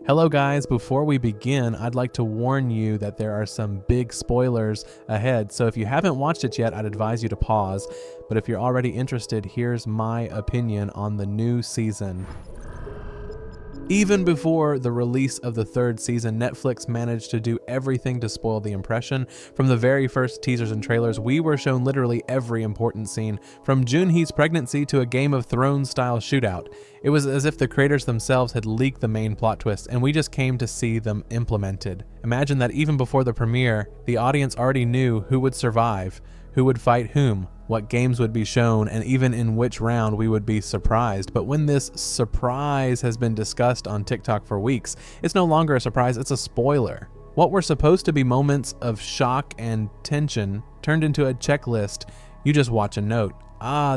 Hello guys, before we begin, I'd like to warn you that there are some big spoilers ahead, so if you haven't watched it yet, I'd advise you to pause, but if you're already interested, here's my opinion on the new season. Even before the release of the third season, Netflix managed to do everything to spoil the impression. From the very first teasers and trailers, we were shown literally every important scene, from Junhee's pregnancy to a Game of Thrones style shootout. It was as if the creators themselves had leaked the main plot twists, and we just came to see them implemented. Imagine that even before the premiere, the audience already knew who would survive, who would fight whom, what games would be shown, and even in which round we would be surprised. But when this surprise has been discussed on TikTok for weeks, it's no longer a surprise, it's a spoiler. What were supposed to be moments of shock and tension turned into a checklist. You just watch and note,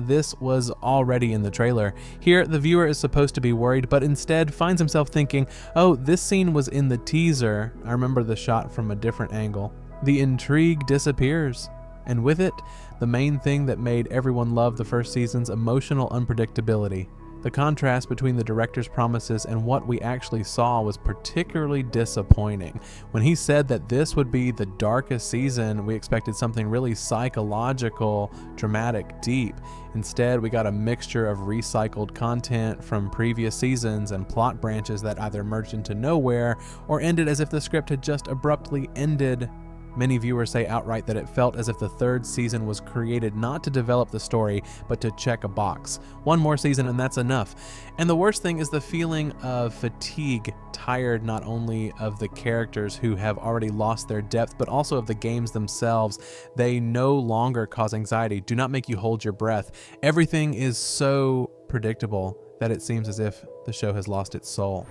this was already in the trailer. Here, the viewer is supposed to be worried, but instead finds himself thinking, oh, this scene was in the teaser. I remember the shot from a different angle. The intrigue disappears. And with it, the main thing that made everyone love the first season's emotional unpredictability. The contrast between the director's promises and what we actually saw was particularly disappointing. When he said that this would be the darkest season, we expected something really psychological, dramatic, deep. Instead, we got a mixture of recycled content from previous seasons and plot branches that either merged into nowhere or ended as if the script had just abruptly ended. Many viewers say outright that it felt as if the third season was created not to develop the story, but to check a box. One more season and that's enough. And the worst thing is the feeling of fatigue, tired not only of the characters who have already lost their depth, but also of the games themselves. They no longer cause anxiety, do not make you hold your breath. Everything is so predictable that it seems as if the show has lost its soul.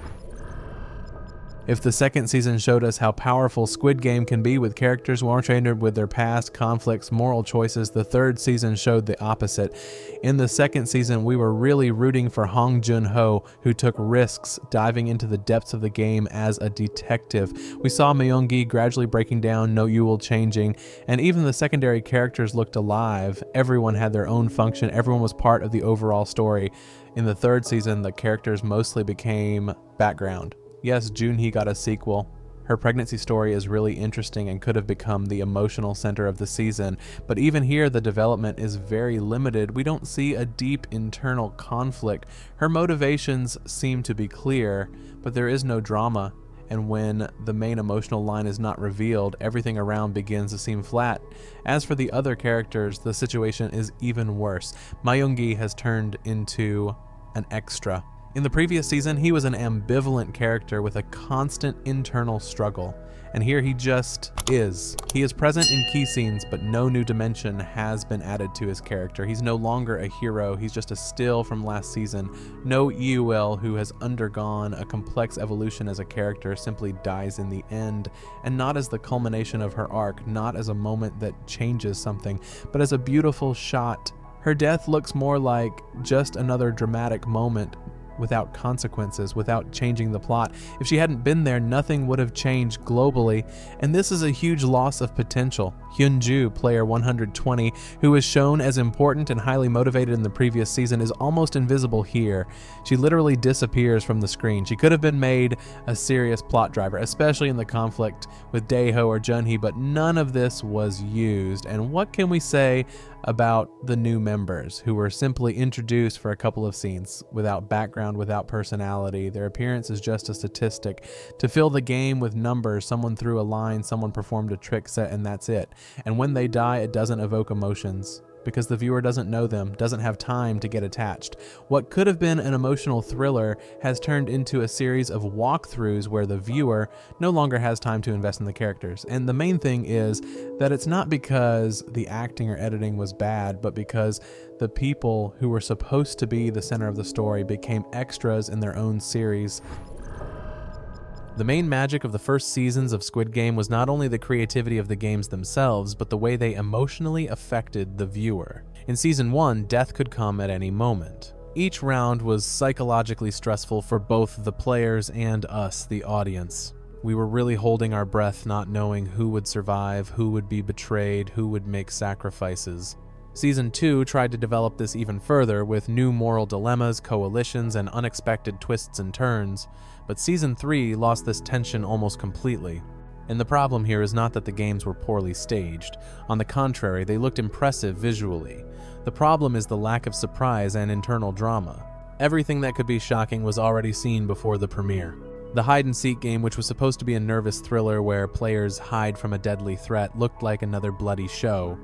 If the second season showed us how powerful Squid Game can be with characters more trained with their past, conflicts, moral choices, the third season showed the opposite. In the second season, we were really rooting for Hong Joon-ho, who took risks diving into the depths of the game as a detective. We saw Myung-gi gradually breaking down, No Yul changing, and even the secondary characters looked alive. Everyone had their own function, everyone was part of the overall story. In the third season, the characters mostly became background. Yes, Junhee got a sequel. Her pregnancy story is really interesting and could have become the emotional center of the season, but even here the development is very limited. We don't see a deep internal conflict. Her motivations seem to be clear, but there is no drama, and when the main emotional line is not revealed, everything around begins to seem flat. As for the other characters, the situation is even worse. Myung-gi has turned into an extra. In the previous season, he was an ambivalent character with a constant internal struggle, and here he just is. He is present in key scenes, but no new dimension has been added to his character. He's no longer a hero, he's just a still from last season. No Eul, who has undergone a complex evolution as a character, simply dies in the end, and not as the culmination of her arc, not as a moment that changes something, but as a beautiful shot. Her death looks more like just another dramatic moment, without consequences, without changing the plot. If she hadn't been there, nothing would have changed globally, and this is a huge loss of potential. Hyunju, player 120, who was shown as important and highly motivated in the previous season, is almost invisible here. She literally disappears from the screen. She could have been made a serious plot driver, especially in the conflict with Daeho or Junhee, but none of this was used. And what can we say about the new members, who were simply introduced for a couple of scenes, without background, without personality? Their appearance is just a statistic. To fill the game with numbers, someone threw a line, someone performed a trick set, and that's it. And when they die, it doesn't evoke emotions, because the viewer doesn't know them, doesn't have time to get attached. What could have been an emotional thriller has turned into a series of walkthroughs where the viewer no longer has time to invest in the characters. And the main thing is that it's not because the acting or editing was bad, but because the people who were supposed to be the center of the story became extras in their own series. The main magic of the first seasons of Squid Game was not only the creativity of the games themselves, but the way they emotionally affected the viewer. In Season 1, death could come at any moment. Each round was psychologically stressful for both the players and us, the audience. We were really holding our breath, not knowing who would survive, who would be betrayed, who would make sacrifices. Season 2 tried to develop this even further with new moral dilemmas, coalitions, and unexpected twists and turns, but Season 3 lost this tension almost completely. And the problem here is not that the games were poorly staged. On the contrary, they looked impressive visually. The problem is the lack of surprise and internal drama. Everything that could be shocking was already seen before the premiere. The hide-and-seek game, which was supposed to be a nervous thriller where players hide from a deadly threat, looked like another bloody show.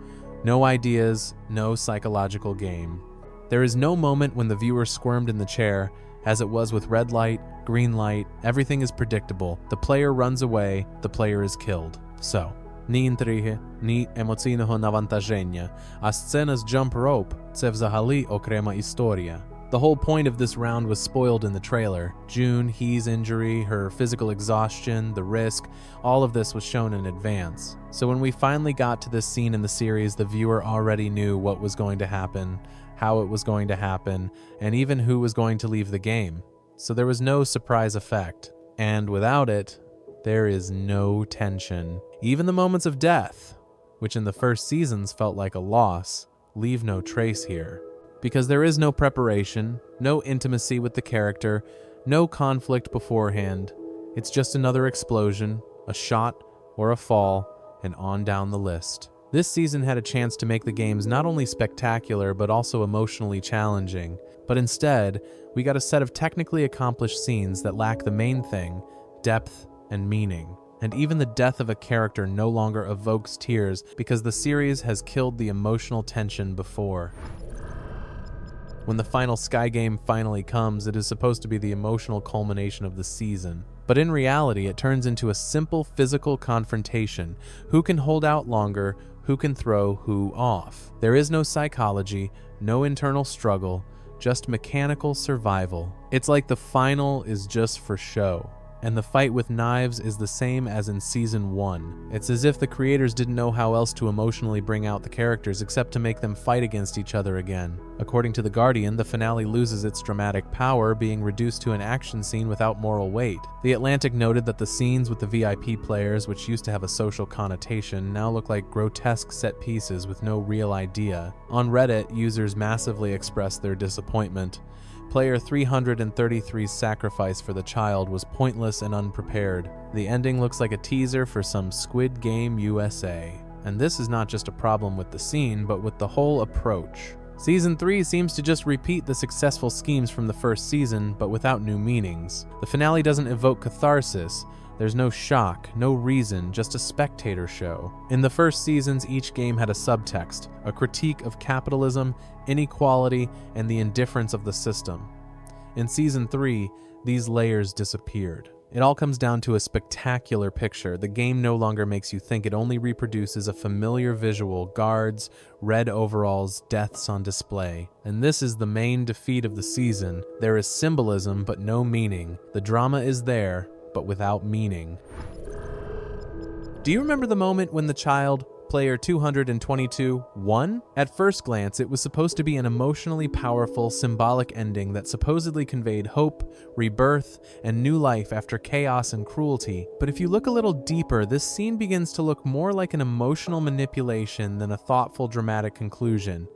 No ideas, no psychological game. There is no moment when the viewer squirmed in the chair, as it was with red light, green light, everything is predictable. The player runs away, the player is killed. So, ni intriги, ni емоційного навантаження, а сцена з jump rope – це взагалі окрема історія. The whole point of this round was spoiled in the trailer. June, Hee's injury, her physical exhaustion, the risk, all of this was shown in advance. So when we finally got to this scene in the series, the viewer already knew what was going to happen, how it was going to happen, and even who was going to leave the game. So there was no surprise effect. And without it, there is no tension. Even the moments of death, which in the first seasons felt like a loss, leave no trace here. Because there is no preparation, no intimacy with the character, no conflict beforehand. It's just another explosion, a shot, or a fall, and on down the list. This season had a chance to make the games not only spectacular but also emotionally challenging. But instead, we got a set of technically accomplished scenes that lack the main thing, depth and meaning. And even the death of a character no longer evokes tears because the series has killed the emotional tension before. When the final Sky Game finally comes, it is supposed to be the emotional culmination of the season. But in reality, it turns into a simple physical confrontation. Who can hold out longer? Who can throw who off? There is no psychology, no internal struggle, just mechanical survival. It's like the final is just for show. And the fight with knives is the same as in Season 1. It's as if the creators didn't know how else to emotionally bring out the characters except to make them fight against each other again. According to The Guardian, the finale loses its dramatic power, being reduced to an action scene without moral weight. The Atlantic noted that the scenes with the VIP players, which used to have a social connotation, now look like grotesque set pieces with no real idea. On Reddit, users massively expressed their disappointment. Player 333's sacrifice for the child was pointless and unprepared. The ending looks like a teaser for some Squid Game USA. And this is not just a problem with the scene, but with the whole approach. Season 3 seems to just repeat the successful schemes from the first season, but without new meanings. The finale doesn't evoke catharsis. There's no shock, no reason, just a spectator show. In the first seasons, each game had a subtext, a critique of capitalism, inequality, and the indifference of the system. In Season 3, these layers disappeared. It all comes down to a spectacular picture. The game no longer makes you think, it only reproduces a familiar visual, guards, red overalls, deaths on display. And this is the main defeat of the season. There is symbolism, but no meaning. The drama is there, but without meaning. Do you remember the moment when the child, player 222, won? At first glance, it was supposed to be an emotionally powerful, symbolic ending that supposedly conveyed hope, rebirth, and new life after chaos and cruelty. But if you look a little deeper, this scene begins to look more like an emotional manipulation than a thoughtful, dramatic conclusion.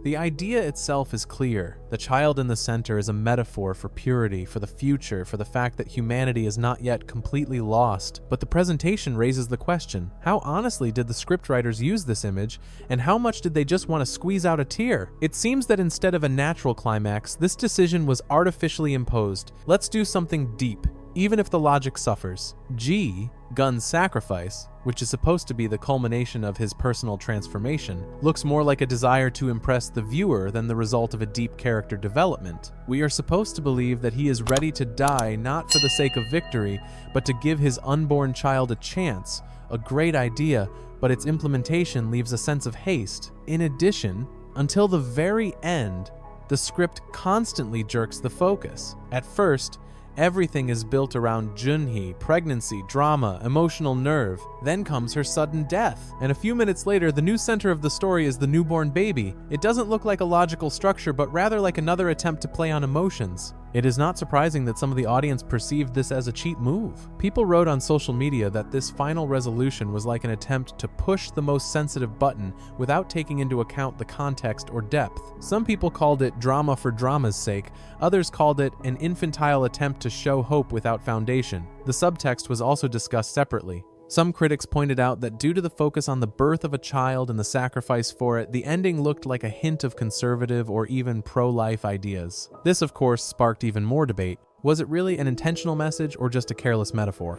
The idea itself is clear. The child in the center is a metaphor for purity, for the future, for the fact that humanity is not yet completely lost. But the presentation raises the question, how honestly did the scriptwriters use this image, and how much did they just want to squeeze out a tear? It seems that instead of a natural climax, this decision was artificially imposed. Let's do something deep, even if the logic suffers. G, Gun's sacrifice, which is supposed to be the culmination of his personal transformation, looks more like a desire to impress the viewer than the result of a deep character development. We are supposed to believe that he is ready to die not for the sake of victory, but to give his unborn child a chance. A great idea, but its implementation leaves a sense of haste. In addition, until the very end, the script constantly jerks the focus. At first, everything is built around Junhee, pregnancy, drama, emotional nerve. Then comes her sudden death. And a few minutes later, the new center of the story is the newborn baby. It doesn't look like a logical structure, but rather like another attempt to play on emotions. It is not surprising that some of the audience perceived this as a cheap move. People wrote on social media that this final resolution was like an attempt to push the most sensitive button without taking into account the context or depth. Some people called it drama for drama's sake, others called it an infantile attempt to show hope without foundation. The subtext was also discussed separately. Some critics pointed out that due to the focus on the birth of a child and the sacrifice for it, the ending looked like a hint of conservative or even pro-life ideas. This, of course, sparked even more debate. Was it really an intentional message or just a careless metaphor?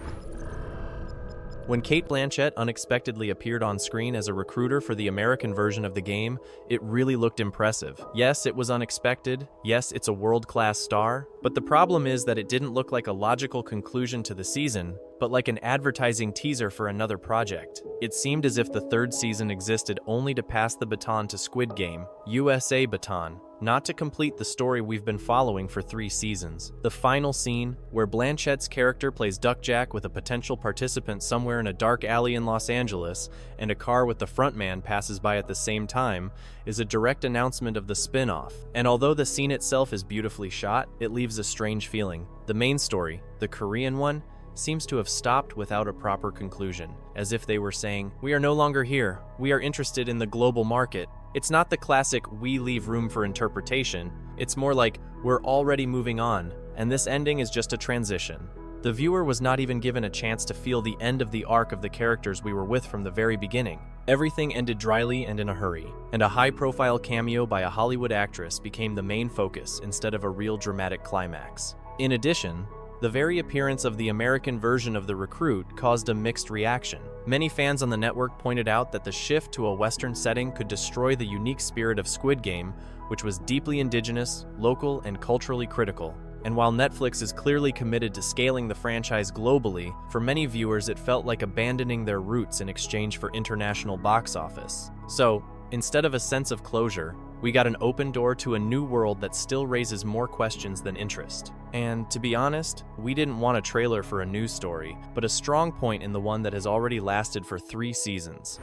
When Cate Blanchett unexpectedly appeared on screen as a recruiter for the American version of the game, it really looked impressive. Yes, it was unexpected. Yes, it's a world-class star. But the problem is that it didn't look like a logical conclusion to the season, but like an advertising teaser for another project. It seemed as if the third season existed only to pass the baton to Squid Game, USA baton, not to complete the story we've been following for 3 seasons. The final scene, where Blanchett's character plays Duckjack with a potential participant somewhere in a dark alley in Los Angeles, and a car with the frontman passes by at the same time, is a direct announcement of the spin-off. And although the scene itself is beautifully shot, it leaves a strange feeling. The main story, the Korean one, seems to have stopped without a proper conclusion, as if they were saying, "We are no longer here. We are interested in the global market." It's not the classic "we leave room for interpretation." It's more like, we're already moving on, and this ending is just a transition. The viewer was not even given a chance to feel the end of the arc of the characters we were with from the very beginning. Everything ended dryly and in a hurry, and a high-profile cameo by a Hollywood actress became the main focus instead of a real dramatic climax. In addition, the very appearance of the American version of the recruit caused a mixed reaction. Many fans on the network pointed out that the shift to a Western setting could destroy the unique spirit of Squid Game, which was deeply indigenous, local, and culturally critical. And while Netflix is clearly committed to scaling the franchise globally, for many viewers it felt like abandoning their roots in exchange for international box office. So, instead of a sense of closure, we got an open door to a new world that still raises more questions than interest. And to be honest, we didn't want a trailer for a news story, but a strong point in the one that has already lasted for 3 seasons.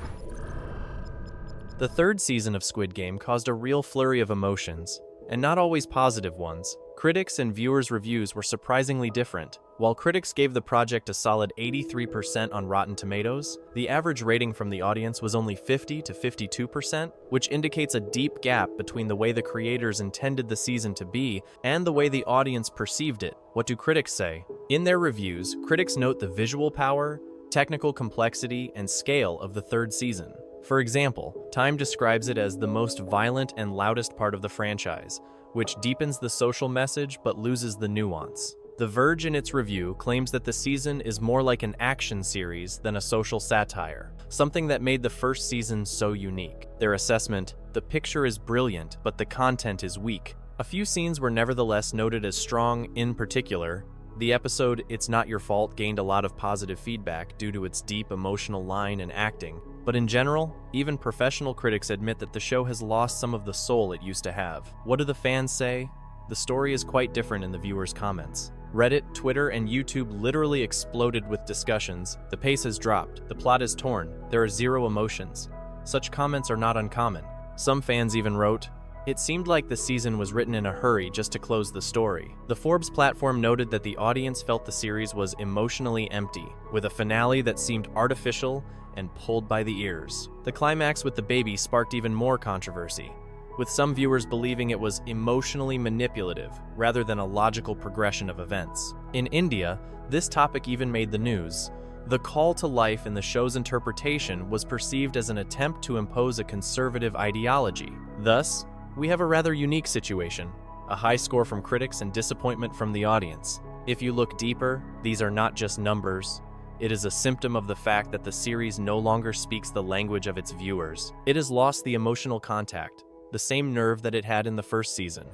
The third season of Squid Game caused a real flurry of emotions, and not always positive ones. Critics' and viewers' reviews were surprisingly different. While critics gave the project a solid 83% on Rotten Tomatoes, the average rating from the audience was only 50 to 52%, which indicates a deep gap between the way the creators intended the season to be and the way the audience perceived it. What do critics say? In their reviews, critics note the visual power, technical complexity, and scale of the third season. For example, Time describes it as the most violent and loudest part of the franchise, which deepens the social message but loses the nuance. The Verge in its review claims that the season is more like an action series than a social satire, something that made the first season so unique. Their assessment, "The picture is brilliant, but the content is weak." A few scenes were nevertheless noted as strong. In particular, the episode "It's Not Your Fault" gained a lot of positive feedback due to its deep emotional line and acting. But in general, even professional critics admit that the show has lost some of the soul it used to have. What do the fans say? The story is quite different in the viewers' comments. Reddit, Twitter, and YouTube literally exploded with discussions. The pace has dropped. The plot is torn. There are 0 emotions. Such comments are not uncommon. Some fans even wrote, "It seemed like the season was written in a hurry just to close the story." The Forbes platform noted that the audience felt the series was emotionally empty, with a finale that seemed artificial and pulled by the ears. The climax with the baby sparked even more controversy, with some viewers believing it was emotionally manipulative rather than a logical progression of events. In India, this topic even made the news. The call to life in the show's interpretation was perceived as an attempt to impose a conservative ideology. Thus, we have a rather unique situation, a high score from critics and disappointment from the audience. If you look deeper, these are not just numbers. It is a symptom of the fact that the series no longer speaks the language of its viewers. It has lost the emotional contact, the same nerve that it had in the first season.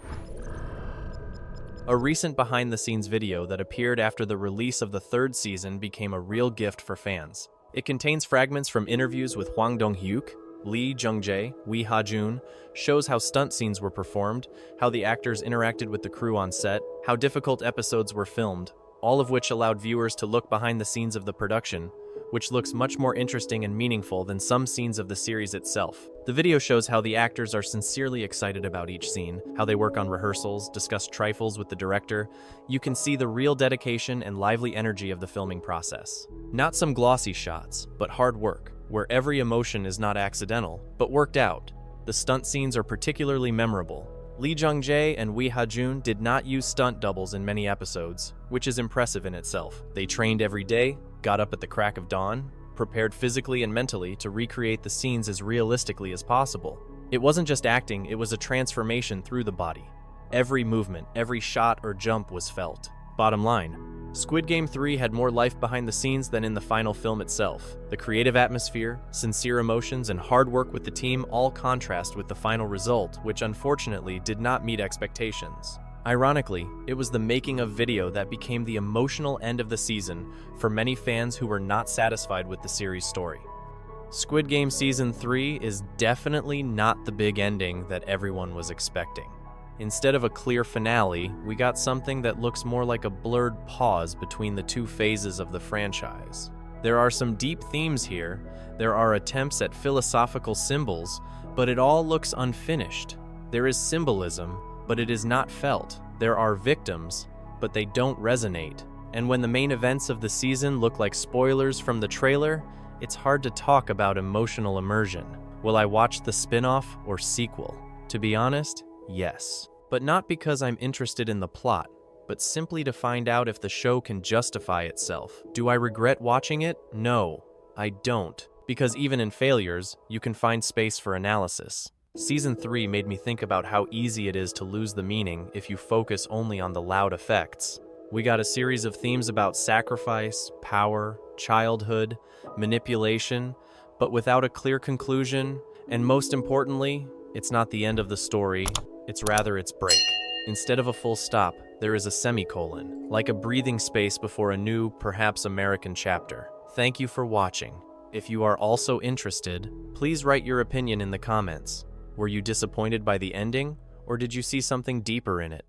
A recent behind-the-scenes video that appeared after the release of the third season became a real gift for fans. It contains fragments from interviews with Hwang Dong-hyuk, Lee Jung-jae, Wee Ha-joon, shows how stunt scenes were performed, how the actors interacted with the crew on set, how difficult episodes were filmed, all of which allowed viewers to look behind the scenes of the production, which looks much more interesting and meaningful than some scenes of the series itself. The video shows how the actors are sincerely excited about each scene, how they work on rehearsals, discuss trifles with the director. You can see the real dedication and lively energy of the filming process. Not some glossy shots, but hard work, where every emotion is not accidental, but worked out. The stunt scenes are particularly memorable. Lee Jung-jae and Lee Ha-jun did not use stunt doubles in many episodes, which is impressive in itself. They trained every day, got up at the crack of dawn, prepared physically and mentally to recreate the scenes as realistically as possible. It wasn't just acting, it was a transformation through the body. Every movement, every shot or jump was felt. Bottom line, Squid Game 3 had more life behind the scenes than in the final film itself. The creative atmosphere, sincere emotions, and hard work with the team all contrast with the final result, which unfortunately did not meet expectations. Ironically, it was the making of video that became the emotional end of the season for many fans who were not satisfied with the series' story. Squid Game Season 3 is definitely not the big ending that everyone was expecting. Instead of a clear finale, we got something that looks more like a blurred pause between the two phases of the franchise. There are some deep themes here, there are attempts at philosophical symbols, but it all looks unfinished. There is symbolism, but it is not felt. There are victims, but they don't resonate. And when the main events of the season look like spoilers from the trailer, it's hard to talk about emotional immersion. Will I watch the spin-off or sequel? To be honest, yes. But not because I'm interested in the plot, but simply to find out if the show can justify itself. Do I regret watching it? No, I don't. Because even in failures, you can find space for analysis. Season 3 made me think about how easy it is to lose the meaning if you focus only on the loud effects. We got a series of themes about sacrifice, power, childhood, manipulation, but without a clear conclusion, and most importantly, it's not the end of the story, it's rather its break. Instead of a full stop, there is a semicolon, like a breathing space before a new, perhaps American chapter. Thank you for watching. If you are also interested, please write your opinion in the comments. Were you disappointed by the ending, or did you see something deeper in it?